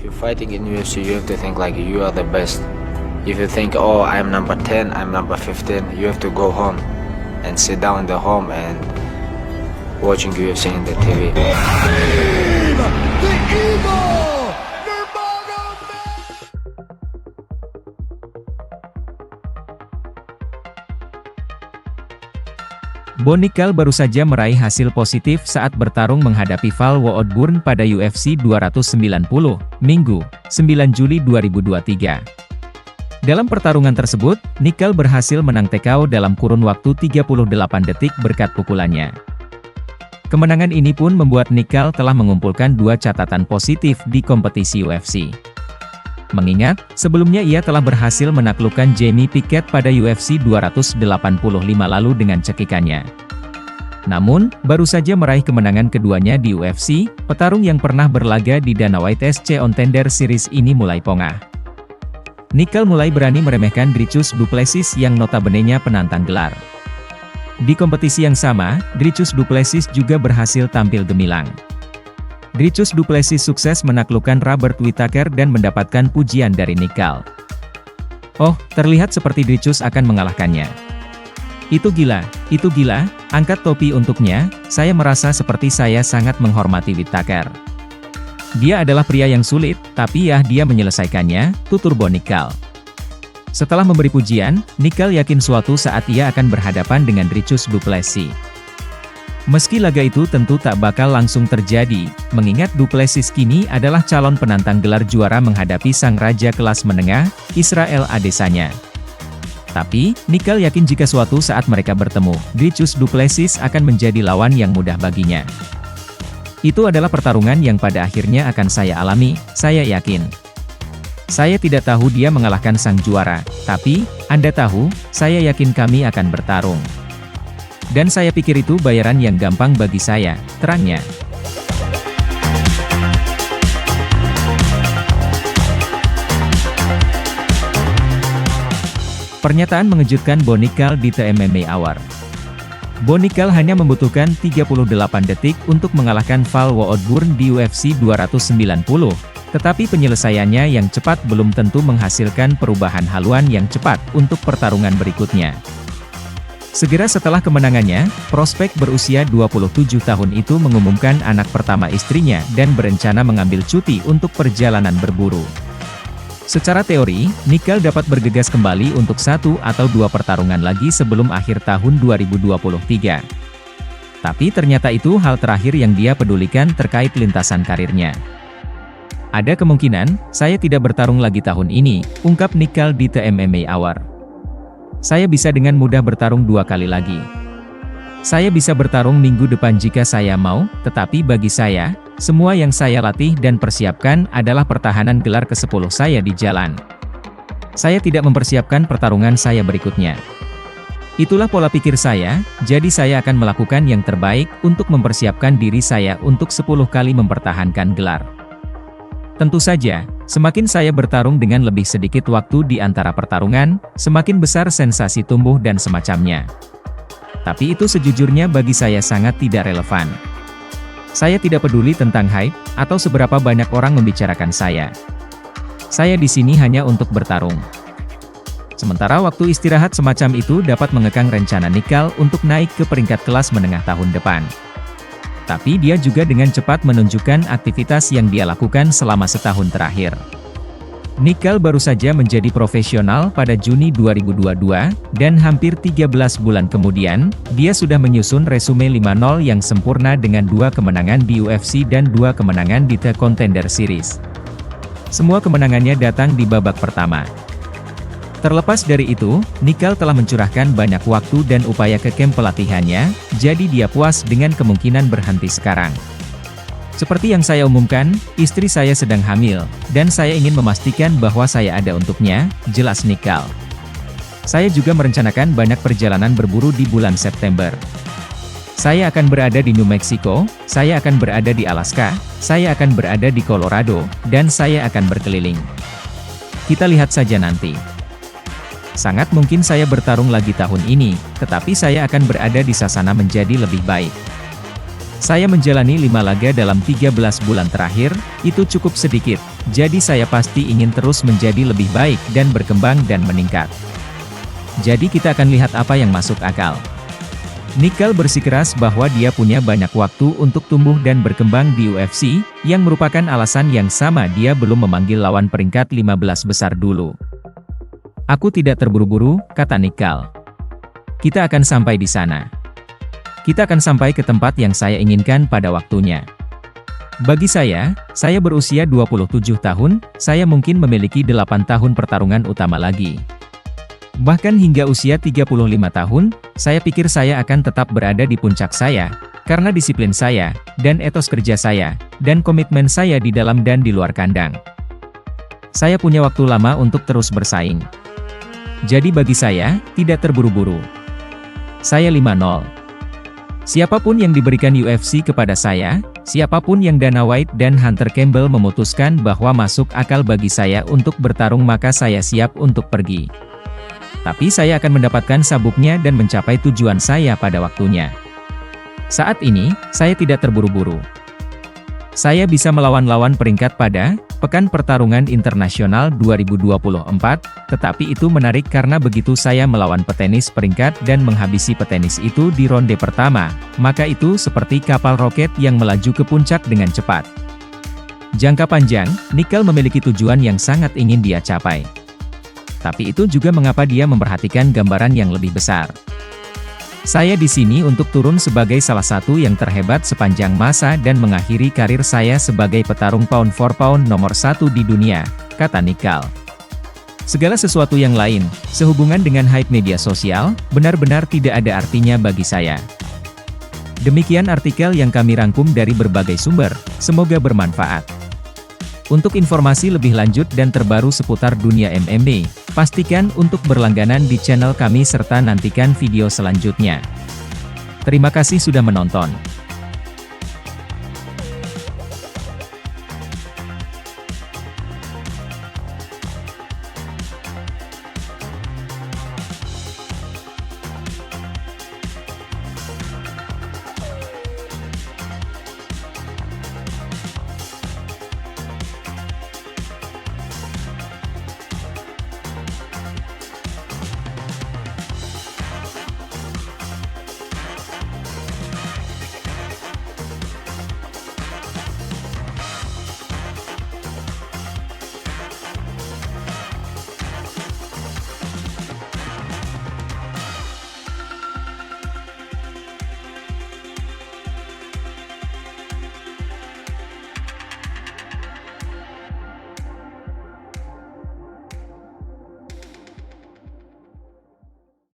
you're fighting in UFC, you have to think like you are the best. If you think, oh, I'm number 10, I'm number 15, you have to go home and sit down in the home and watching UFC in the TV. The Eagle! Nirvana! Bo Nickal baru saja meraih hasil positif saat bertarung menghadapi Val Woodburn pada UFC 290, Minggu, 9 Juli 2023. Dalam pertarungan tersebut, Nickal berhasil menang TKO dalam kurun waktu 38 detik berkat pukulannya. Kemenangan ini pun membuat Nickal telah mengumpulkan 2 catatan positif di kompetisi UFC. Mengingat, sebelumnya ia telah berhasil menaklukkan Jamie Pickett pada UFC 285 lalu dengan cekikannya. Namun, baru saja meraih kemenangan keduanya di UFC, petarung yang pernah berlaga di Dana White SC Contender Series ini mulai pongah. Nickal mulai berani meremehkan Dricus Du Plessis yang notabene-nya penantang gelar. Di kompetisi yang sama, Dricus Du Plessis juga berhasil tampil gemilang. Dricus Du Plessis sukses menaklukkan Robert Whittaker dan mendapatkan pujian dari Nickal. Oh, terlihat seperti Dricus akan mengalahkannya. Itu gila, angkat topi untuknya, saya merasa seperti saya sangat menghormati Whittaker. Dia adalah pria yang sulit, tapi ya dia menyelesaikannya, tutur Bo Nickal. Setelah memberi pujian, Nickal yakin suatu saat ia akan berhadapan dengan Dricus Du Plessis. Meski laga itu tentu tak bakal langsung terjadi, mengingat Du Plessis kini adalah calon penantang gelar juara menghadapi sang raja kelas menengah, Israel Adesanya. Tapi, Nickal yakin jika suatu saat mereka bertemu, Dricus Du Plessis akan menjadi lawan yang mudah baginya. Itu adalah pertarungan yang pada akhirnya akan saya alami, saya yakin. Saya tidak tahu dia mengalahkan sang juara, tapi, Anda tahu, saya yakin kami akan bertarung. Dan saya pikir itu bayaran yang gampang bagi saya, terangnya. Pernyataan mengejutkan Bo Nickal di The MMA Hour. Bo Nickal hanya membutuhkan 38 detik untuk mengalahkan Val Woodburn di UFC 290, tetapi penyelesaiannya yang cepat belum tentu menghasilkan perubahan haluan yang cepat untuk pertarungan berikutnya. Segera setelah kemenangannya, prospek berusia 27 tahun itu mengumumkan anak pertama istrinya dan berencana mengambil cuti untuk perjalanan berburu. Secara teori, Nickal dapat bergegas kembali untuk 1 atau 2 pertarungan lagi sebelum akhir tahun 2023. Tapi ternyata itu hal terakhir yang dia pedulikan terkait lintasan karirnya. Ada kemungkinan, saya tidak bertarung lagi tahun ini, ungkap Nickal di The MMA Hour. Saya bisa dengan mudah bertarung 2 kali lagi. Saya bisa bertarung minggu depan jika saya mau, tetapi bagi saya, semua yang saya latih dan persiapkan adalah pertahanan gelar ke-10 saya di jalan. Saya tidak mempersiapkan pertarungan saya berikutnya. Itulah pola pikir saya, jadi saya akan melakukan yang terbaik untuk mempersiapkan diri saya untuk 10 kali mempertahankan gelar. Tentu saja, semakin saya bertarung dengan lebih sedikit waktu di antara pertarungan, semakin besar sensasi tumbuh dan semacamnya. Tapi itu sejujurnya bagi saya sangat tidak relevan. Saya tidak peduli tentang hype, atau seberapa banyak orang membicarakan saya. Saya di sini hanya untuk bertarung. Sementara waktu istirahat semacam itu dapat mengekang rencana Nickal untuk naik ke peringkat kelas menengah tahun depan. Tapi dia juga dengan cepat menunjukkan aktivitas yang dia lakukan selama setahun terakhir. Nickal baru saja menjadi profesional pada Juni 2022, dan hampir 13 bulan kemudian, dia sudah menyusun resume 5-0 yang sempurna dengan 2 kemenangan di UFC dan 2 kemenangan di The Contender Series. Semua kemenangannya datang di babak pertama. Terlepas dari itu, Nickal telah mencurahkan banyak waktu dan upaya ke kamp pelatihannya, jadi dia puas dengan kemungkinan berhenti sekarang. Seperti yang saya umumkan, istri saya sedang hamil, dan saya ingin memastikan bahwa saya ada untuknya, jelas Nickal. Saya juga merencanakan banyak perjalanan berburu di bulan September. Saya akan berada di New Mexico, saya akan berada di Alaska, saya akan berada di Colorado, dan saya akan berkeliling. Kita lihat saja nanti. Sangat mungkin saya bertarung lagi tahun ini, tetapi saya akan berada di sana menjadi lebih baik. Saya menjalani 5 laga dalam 13 bulan terakhir, itu cukup sedikit, jadi saya pasti ingin terus menjadi lebih baik dan berkembang dan meningkat. Jadi kita akan lihat apa yang masuk akal. Nickel bersikeras bahwa dia punya banyak waktu untuk tumbuh dan berkembang di UFC, yang merupakan alasan yang sama dia belum memanggil lawan peringkat 15 besar dulu. Aku tidak terburu-buru, kata Nickel. Kita akan sampai di sana. Kita akan sampai ke tempat yang saya inginkan pada waktunya. Bagi saya berusia 27 tahun, saya mungkin memiliki 8 tahun pertarungan utama lagi. Bahkan hingga usia 35 tahun, saya pikir saya akan tetap berada di puncak saya, karena disiplin saya, dan etos kerja saya, dan komitmen saya di dalam dan di luar kandang. Saya punya waktu lama untuk terus bersaing. Jadi bagi saya, tidak terburu-buru. Saya 5-0. Siapapun yang diberikan UFC kepada saya, siapapun yang Dana White dan Hunter Campbell memutuskan bahwa masuk akal bagi saya untuk bertarung, maka saya siap untuk pergi. Tapi saya akan mendapatkan sabuknya dan mencapai tujuan saya pada waktunya. Saat ini, saya tidak terburu-buru. Saya bisa melawan lawan peringkat pada Pekan Pertarungan Internasional 2024, tetapi itu menarik karena begitu saya melawan petenis peringkat dan menghabisi petenis itu di ronde pertama, maka itu seperti kapal roket yang melaju ke puncak dengan cepat. Jangka panjang, Nickel memiliki tujuan yang sangat ingin dia capai. Tapi itu juga mengapa dia memperhatikan gambaran yang lebih besar. Saya di sini untuk turun sebagai salah satu yang terhebat sepanjang masa dan mengakhiri karir saya sebagai petarung pound for pound nomor 1 di dunia, kata Nickel. Segala sesuatu yang lain, sehubungan dengan hype media sosial, benar-benar tidak ada artinya bagi saya. Demikian artikel yang kami rangkum dari berbagai sumber, semoga bermanfaat. Untuk informasi lebih lanjut dan terbaru seputar dunia MMA, pastikan untuk berlangganan di channel kami serta nantikan video selanjutnya. Terima kasih sudah menonton.